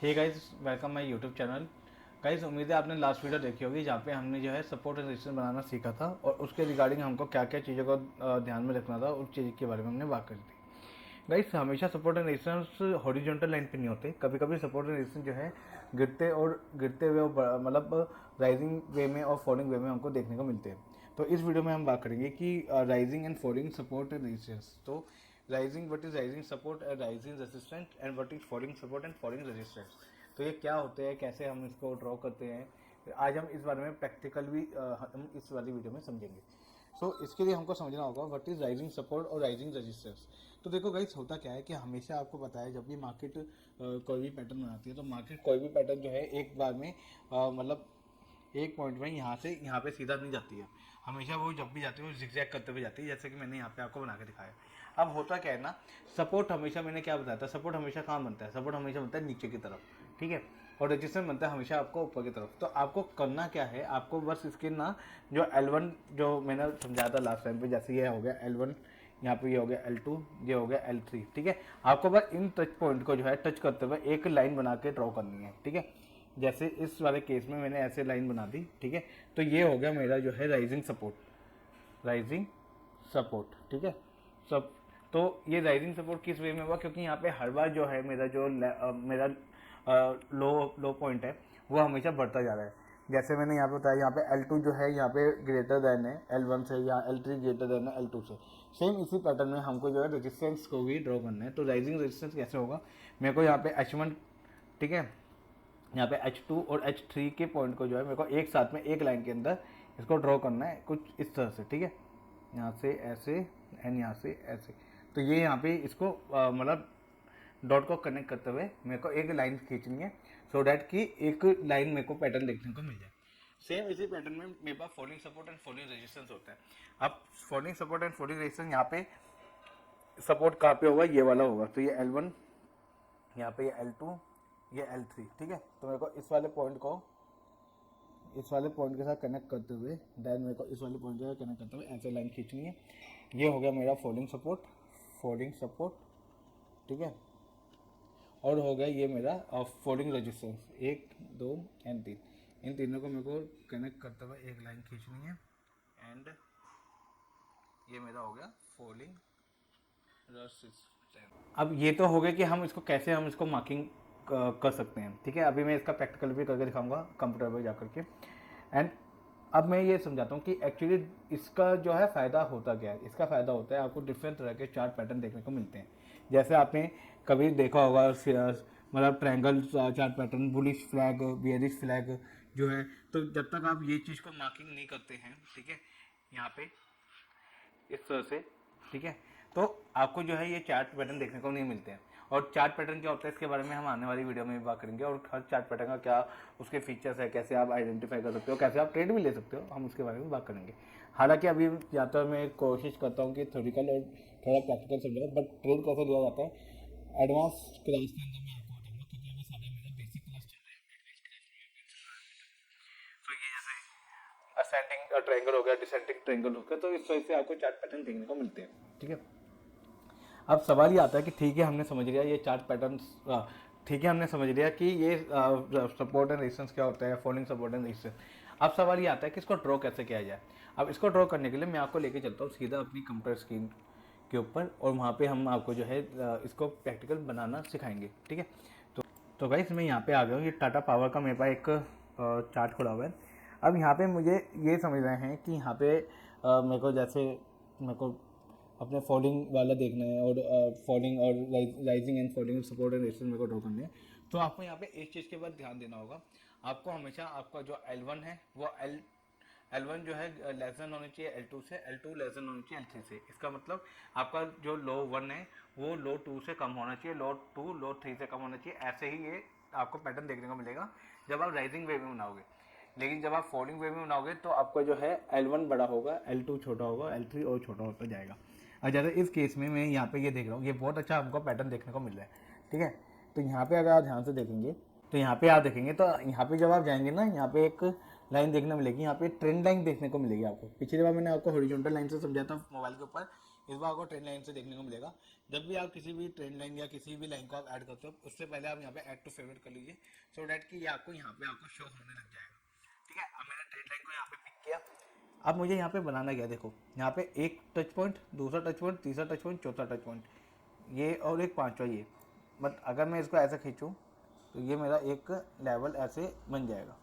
Hey guys, welcome my YouTube channel. Guys, उम्मीद है आपने लास्ट वीडियो देखी होगी जहाँ पे हमने जो है सपोर्ट एंड रेजिस्टेंस बनाना सीखा था और उसके रिगार्डिंग हमको क्या क्या चीज़ों को ध्यान में रखना था, उस चीज़ के बारे में हमने बात करी थी। गाइस, हमेशा support and resistance horizontal line पे नहीं होते, कभी कभी सपोर्ट एंड रेजिस्टेंस जो है गिरते हुए मतलब राइजिंग वे में और फॉलिंग वे में हमको देखने को मिलते हैं। तो इस वीडियो में हम बात करेंगे कि rising and falling support and resistance. तो rising, what is rising support and rising resistance, and what is falling support and falling resistance. तो ये क्या होते हैं, कैसे हम इसको ड्रॉ करते हैं, आज हम इस बारे में प्रैक्टिकल भी हम इस वाली वीडियो में समझेंगे। इसके लिए हमको समझना होगा व्हाट इज राइजिंग सपोर्ट और राइजिंग रेजिस्टेंस। तो देखो गाइस, होता क्या है कि हमेशा आपको पता है जब भी मार्केट कोई भी पैटर्न बनाती है तो मार्केट कोई भी पैटर्न जो है एक बार में मतलब एक पॉइंट में यहाँ से यहाँ पे सीधा नहीं जाती है। हमेशा वो जब भी जाती है वो जिगजैग करते हुए जाती है, जैसे कि मैंने यहाँ पे आपको बना के दिखाया। अब होता क्या है ना, सपोर्ट हमेशा, मैंने क्या बताया था, सपोर्ट हमेशा कहाँ बनता है, सपोर्ट हमेशा बनता है नीचे की तरफ, ठीक है। और रजिस्टेंस बनता है हमेशा आपको ऊपर की तरफ। तो आपको करना क्या है, आपको बस इसके ना जो L1 जो मैंने समझाया था लास्ट टाइम पे, जैसे ये हो गया L1, यहाँ पे ये हो गया L2, ये हो गया L3, ठीक है। आपको बस इन टच पॉइंट को जो है टच करते हुए एक लाइन बना के ड्रॉ करनी है, ठीक है। जैसे इस वाले केस में मैंने ऐसे लाइन बना दी, ठीक है। तो ये हो गया मेरा जो है राइजिंग सपोर्ट, राइजिंग सपोर्ट, ठीक है। सब तो ये राइजिंग सपोर्ट किस वे में हुआ, क्योंकि यहाँ पे हर बार जो है मेरा जो मेरा लो लो पॉइंट है वो हमेशा बढ़ता जा रहा है। जैसे मैंने यहाँ पे बताया, यहाँ पे L2 जो है यहाँ पे ग्रेटर देन है L1 से, या L3 ग्रेटर देन है L2 से। सेम इसी पैटर्न में हमको जो है रेजिस्टेंस को भी ड्रॉ करना है। तो राइजिंग रेजिस्टेंस कैसे होगा, मेरे को यहाँ पे H1, ठीक है, यहाँ पे H2 और H3 के पॉइंट को जो है मेरे को एक साथ में एक लाइन के अंदर इसको ड्रॉ करना है कुछ इस तरह से, ठीक है। यहाँ से ऐसे एंड यहाँ से ऐसे। तो ये यहाँ पे इसको मतलब डॉट को कनेक्ट करते हुए मेरे को एक लाइन खींचनी है, सो डैट कि एक लाइन मेरे को पैटर्न देखने को मिल जाए। सेम इसी पैटर्न में मेरे पास falling support and falling resistance होता है। अब falling support and falling resistance, यहाँ पे सपोर्ट कहाँ पे होगा, ये वाला होगा। तो ये L1, यहाँ पे ये L2, ये L3, ठीक है। तो मेरे को इस वाले पॉइंट के साथ कनेक्ट करते हुए, देन मेरे को इस वाले पॉइंट के साथ कनेक्ट करते हुए ऐसे लाइन खींचनी है। ये हो गया मेरा फोल्डिंग सपोर्ट, ठीक है। और हो गया ये मेरा फोल्डिंग रेजिस्टेंस, 1 2 एंड 3। इन तीनों को मेरे को कनेक्ट करते हुए एक लाइन खींचनी है, एंड ये मेरा हो गया फोल्डिंग रेजिस्टेंस। अब ये तो हो गया कि हम इसको कैसे हम इसको मार्किंग कर सकते हैं, ठीक है। अभी मैं इसका प्रैक्टिकल भी करके दिखाऊंगा कंप्यूटर पर जाकर के। एंड अब मैं ये समझाता हूँ कि एक्चुअली इसका जो है फ़ायदा होता क्या है। इसका फ़ायदा होता है आपको डिफरेंट तरह के चार्ट पैटर्न देखने को मिलते हैं। जैसे आपने कभी देखा होगा मतलब triangle chart pattern, bullish flag, bearish flag जो है। तो जब तक आप ये चीज़ को मार्किंग नहीं करते हैं, ठीक है, यहाँ पे इस तरह से, ठीक है, तो आपको जो है ये चार्ट पैटर्न देखने को नहीं मिलते हैं। और चार्ट पैटर्न क्या होता है इसके बारे में हम आने वाली वीडियो में भी बात करेंगे, और हर चार्ट पैटर्न का क्या उसके फीचर्स है, कैसे आप आइडेंटिफाई कर सकते हो, कैसे आप ट्रेड भी ले सकते हो, हम उसके बारे में बात करेंगे। हालांकि अभी या तो मैं कोशिश करता हूँ कि थ्योरिकल और थोड़ा प्रैक्टिकल समझाऊँ, बट ट्रेड कैसे लिया जाता है एडवांस क्लास के अंदर मैं आपको बताऊंगा, क्योंकि अभी सारे मेरा बेसिक क्लास चल रहा है। तो ये जैसे असेंडिंग ट्रायंगल हो गया, डिसेंडिंग ट्रायंगल हो गया, तो इस वजह से आपको चार्ट पैटर्न देखने को मिलते हैं, ठीक है। अब सवाल ये आता है कि ठीक है हमने समझ लिया ये चार्ट पैटर्न्स, ठीक है हमने समझ लिया कि ये सपोर्ट एंड रेजिस्टेंस क्या होता है, फॉलिंग सपोर्ट एंड रेजिस्टेंस। अब सवाल ये आता है कि इसको ड्रॉ कैसे किया जाए। अब इसको ड्रॉ करने के लिए मैं आपको लेके चलता हूँ सीधा अपनी कंप्यूटर स्क्रीन के ऊपर, और वहाँ पे हम आपको जो है इसको प्रैक्टिकल बनाना सिखाएंगे, ठीक है। तो गाइस, मैं यहाँ पे आ गया हूँ। ये टाटा पावर का मेरे पास एक चार्ट खुला हुआ है। अब यहाँ पे मुझे ये समझना है कि यहाँ पे मेरे को जैसे मेरे को अपने फॉलिंग वाला देखना है, और फॉलिंग और rising and falling support and resistance मेरे को ड्रॉ करने हैं। तो आपको यहाँ पे एक चीज़ के बाद ध्यान देना होगा। आपको हमेशा आपका जो L1 है वो L1 जो है लेस देन होनी चाहिए L2 से, L2 लेस देन होनी चाहिए L3 से। इसका मतलब आपका जो लो 1 है वो लो 2 से कम होना चाहिए, लो 2 लो 3 से कम होना चाहिए। ऐसे ही ये आपको पैटर्न देखने को मिलेगा जब आप राइजिंग वे में बनाओगे। लेकिन जब आप फॉलिंग वे में बनाओगे तो आपका जो है L1 बड़ा होगा, L2 छोटा होगा, L3 और छोटा होता जाएगा। और जैसे इस केस में मैं यहाँ पे ये देख रहा हूँ, ये बहुत अच्छा हमको पैटर्न देखने को मिल रहा है, ठीक है। तो यहाँ पे अगर आप ध्यान से देखेंगे, तो यहाँ पे आप देखेंगे, तो यहाँ पे जब आप जाएंगे ना, यहाँ पे एक लाइन देखने मिलेगी, यहाँ पे ट्रेंड लाइन देखने को मिलेगी आपको। पिछली बार मैंने आपको हॉरिजॉन्टल लाइन से समझाया था मोबाइल के ऊपर, इस बार आपको ट्रेंड लाइन से देखने को मिलेगा। जब भी आप किसी भी ट्रेंड लाइन या किसी भी लाइन को आप ऐड करते हो, उससे पहले आप यहाँ पे ऐड टू फेवरेट कर लीजिए, सो डैट कि ये आपको यहाँ पे आपको शो होने लग जाएगा। ठीक है, अब मैंने ट्रेंड लाइन को यहाँ पे पिक किया। अब मुझे यहाँ पे बनाना क्या, देखो यहाँ पे एक टच पॉइंट, दूसरा टच पॉइंट, तीसरा टच पॉइंट, चौथा टच पॉइंट, ये और एक पांचवा ये। बट अगर मैं इसको ऐसे खींचूँ तो ये मेरा एक लेवल ऐसे बन जाएगा।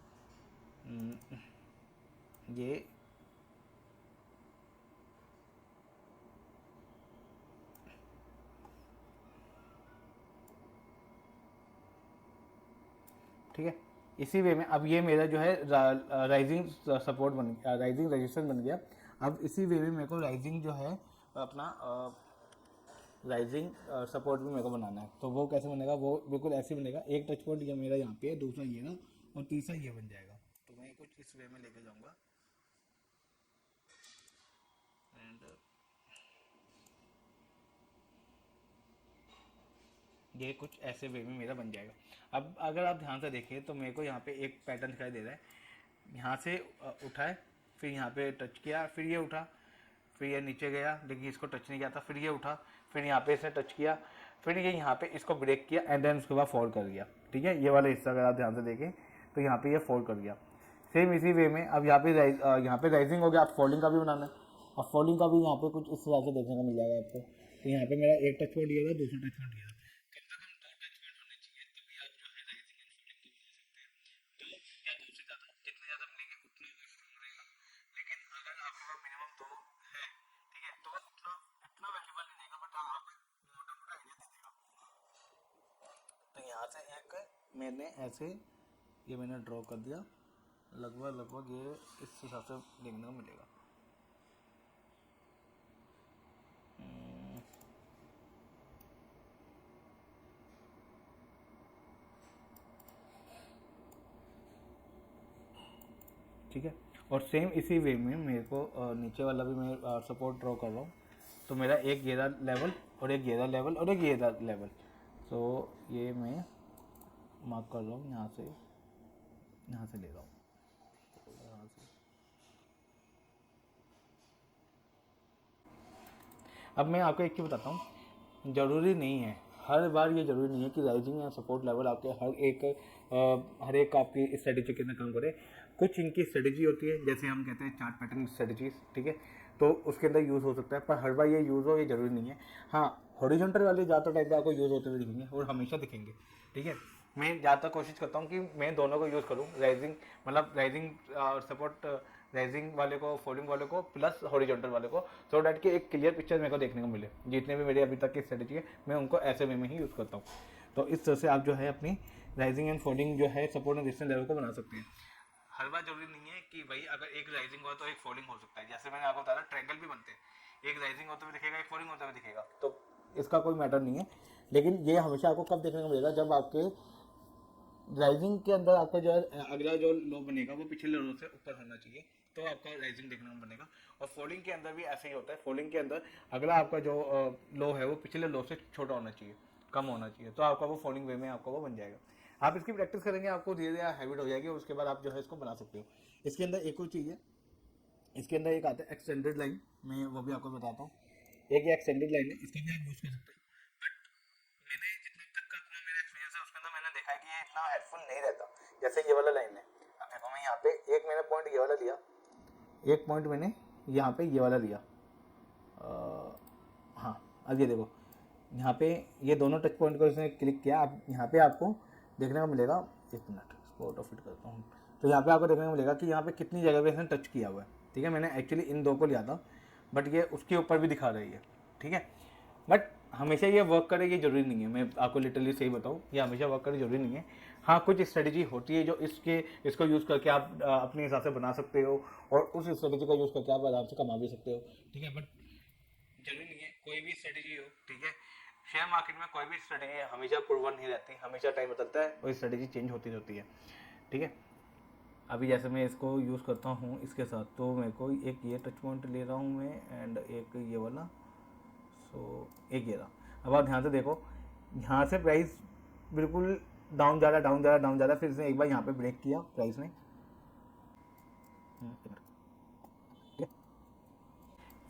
ये ठीक है, इसी वे में अब ये मेरा जो है राइजिंग सपोर्ट बन गया, राइजिंग रजिस्टेंस बन गया। अब इसी वे में मेरे को राइजिंग जो है अपना राइजिंग सपोर्ट भी मेरे को बनाना है। तो वो कैसे बनेगा, वो बिल्कुल ऐसे बनेगा, एक टच पॉइंट ये मेरा यहाँ पे है, दूसरा ये ना, और तीसरा ये बन जाएगा। तो मैं कुछ इस वे में लेके जाऊँगा एंड ये कुछ ऐसे वे में मेरा बन जाएगा। अब अगर आप ध्यान से देखें तो मेरे को यहाँ पे एक पैटर्न दिखाई दे रहा है, यहाँ से उठाए, फिर यहाँ पे टच किया, फिर ये उठा, फिर ये नीचे गया लेकिन इसको टच नहीं किया था, फिर ये उठा, फिर यहाँ पे इसने टच किया, फिर ये यहाँ पे इसको ब्रेक किया एंड देन उसके बाद फोल्ड कर दिया। ठीक है, ये वाला हिस्सा अगर आप ध्यान से देखें तो यहाँ पे ये फोल्ड कर दिया। सेम इसी वे में अब यहाँ पे राइजिंग हो गया, आप फोल्डिंग का भी बनाना है। अब फोल्डिंग का भी यहाँ पे कुछ इस तरह से देखने को मिल जाएगा आपको। तो यहाँ पे मेरा एक टच पॉइंट दिया था, दूसरा टच पॉइंट दिया था, कम से कम दो टच पॉइंट होने चाहिए, तभी आप जो है राइजिंग एंड फोल्डिंग को बना सकते हैं। दो या दो से ज़्यादा, जितने ज़्यादा बनेंगे उतना वो स्ट्रॉन्ग रहेगा। लेकिन अगर आपके पास मिनिमम दो है, ठीक है, तो उतना इतना वैल्यूबल नहीं देगा, बट हाँ आप मोटा मोटा आइडिया दे देगा। तो यहाँ से एक मैंने ऐसे ये मैंने ड्रॉ कर दिया, लगभग लगभग ये इस हिसाब से देखने को मिलेगा। ठीक है, और सेम इसी वे में मेरे को नीचे वाला भी मैं सपोर्ट ड्रॉ कर रहा हूँ। तो मेरा एक घेरा लेवल और एक घेरा लेवल और एक घेरा लेवल, तो ये मैं मार्क कर रहा हूँ, यहाँ से ले रहा हूँ, तो यहाँ से। अब मैं आपको एक चीज़ बताता हूँ, ज़रूरी नहीं है, हर बार ये ज़रूरी नहीं है कि राइजिंग या सपोर्ट लेवल आपके हर एक आपकी स्ट्रेटेजी के अंदर काम करे। कुछ इनकी स्ट्रेटेजी होती है, जैसे हम कहते हैं चार्ट पैटर्न स्ट्रेटेजीज, ठीक है, तो उसके अंदर यूज़ हो सकता है, पर हर बार ये यूज़ हो ये ज़रूरी नहीं है। हाँ, हॉरिजॉन्टल वाले ज़्यादा टाइप का आपको यूज़ होते हुए दिखेंगे और हमेशा दिखेंगे। ठीक है, मैं ज़्यादातर कोशिश करता हूँ कि मैं दोनों को यूज़ करूँ, राइजिंग मतलब राइजिंग सपोर्ट, राइजिंग वाले को, फोल्डिंग वाले को, प्लस हॉरिजॉन्टल वाले को, सो डैट कि एक क्लियर पिक्चर मेरे को देखने को मिले। जितने भी मेरे अभी तक की स्ट्रेटेजी है मैं उनको ऐसे वे में ही यूज़ करता हूँ। तो इस तरह से आप जो है अपनी राइजिंग एंड फोल्डिंग जो है सपोर्ट एंड रेजिस्टेंस लेवल को बना सकते हैं। हर बार जरूरी नहीं है कि भाई अगर एक राइजिंग हो तो एक फोल्डिंग हो सकता है। जैसे मैंने आपको बताया ट्रायंगल भी बनते हैं, एक राइजिंग होते हुए दिखेगा, एक फोल्डिंग होते हुए दिखेगा, तो इसका कोई मैटर नहीं है। लेकिन ये हमेशा आपको कब देखने को मिलेगा, जब आपके राइजिंग के अंदर आपका जो है अगला जो लो बनेगा वो पिछले लो से ऊपर होना चाहिए, तो आपका राइजिंग देखने को बनेगा। और फोल्डिंग के अंदर भी ऐसे ही होता है, फोल्डिंग के अंदर अगला आपका जो लो है वो पिछले लो से छोटा होना चाहिए, कम होना चाहिए, तो आपका वो फोल्डिंग वे में आपका वो बन जाएगा। आप इसकी प्रैक्टिस करेंगे, आपको धीरे धीरे हैबिट हो जाएगी, और उसके बाद आप जो है इसको बना सकते हो। इसके अंदर एक और चीज़ है, इसके अंदर एक आता है एक्सटेंडेड लाइन, मैं वो भी आपको बताता हूँ। एक ये एक्सटेंडेड लाइन है, इसका भी आप यूज़ कर सकते हो। मैंने जितने तक का अपना मेरा एक्सपीरियंस है उसके अंदर मैंने देखा है कि ये इतना हेल्पफुल नहीं रहता। जैसे ये वाला लाइन है, अब देखो मैं यहाँ पे एक मैंने पॉइंट ये वाला लिया, एक पॉइंट मैंने यहाँ पे ये वाला लिया, हाँ, अब ये देखो यहाँ पे ये दोनों टच पॉइंट को इसने क्लिक किया। अब यहाँ पे आपको देखने को मिलेगा, एक मिनट इसको ऑटो फिट करता हूँ, तो यहाँ पे आपको देखने को मिलेगा कि यहाँ पे कितनी जगह पे इसने टच किया हुआ है। ठीक है, मैंने एक्चुअली इन दो को लिया था, बट ये उसके ऊपर भी दिखा रही है। ठीक है, बट हमेशा ये वर्क करे ये जरूरी नहीं है, मैं आपको लिटरली सही बताऊँ, ये हमेशा वर्क करे जरूरी नहीं है। हाँ, कुछ स्ट्रेटजी होती है जो इसको यूज़ करके आप अपने हिसाब से बना सकते हो, और उस स्ट्रेटजी का यूज़ करके आप आराम से कमा भी सकते हो। ठीक है, बट जरूरी नहीं है कोई भी स्ट्रेटजी हो। ठीक है, शेयर मार्केट में कोई भी स्ट्रेटजी हमेशा प्रूवन नहीं रहती, हमेशा टाइम बदलता है और स्ट्रेटजी चेंज होती रहती है। ठीक है, अभी जैसे मैं इसको यूज़ करता हूँ इसके साथ, तो मेरे को एक ये टच पॉइंट ले रहा हूँ मैं, एंड एक ये वाला, सो एक ये रहा। अब आप ध्यान से देखो, यहाँ से प्राइस बिल्कुल डाउन जा रहा, डाउन जा रहा, डाउन जा रहा, फिर इसने एक बार यहाँ पे ब्रेक किया प्राइस ने,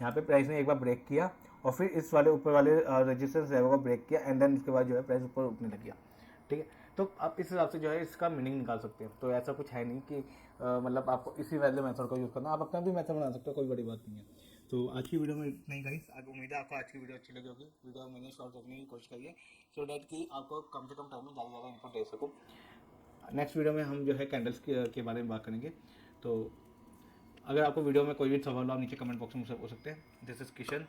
यहाँ पे प्राइस ने एक बार ब्रेक किया, और फिर इस वाले ऊपर वाले रेजिस्टेंस लेवल को ब्रेक किया एंड देन उसके बाद जो है प्राइस ऊपर उठने लग गया। ठीक है, तो आप इस हिसाब से जो है इसका मीनिंग निकाल सकते हैं। तो ऐसा कुछ है नहीं कि मतलब आपको इसी वैल्यू मेथड को यूज़ करना, आप अपना भी मेथड बना सकते हो, कोई बड़ी बात नहीं है। तो आज की वीडियो में इतना ही गाइस, अब उम्मीद है आपको आज की वीडियो अच्छी लगी होगी। वीडियो मैंने शॉर्ट रखने की कोशिश करी है सो डैट कि आपको कम से कम टाइम में ज़्यादा से ज़्यादा इनपुट दे सकूँ। नेक्स्ट वीडियो में हम जो है कैंडल्स के बारे में बात करेंगे। तो अगर आपको वीडियो में कोई भी सवाल हो आप नीचे कमेंट बॉक्स में मुझसे पूछ सकते हैं। This is Kishan.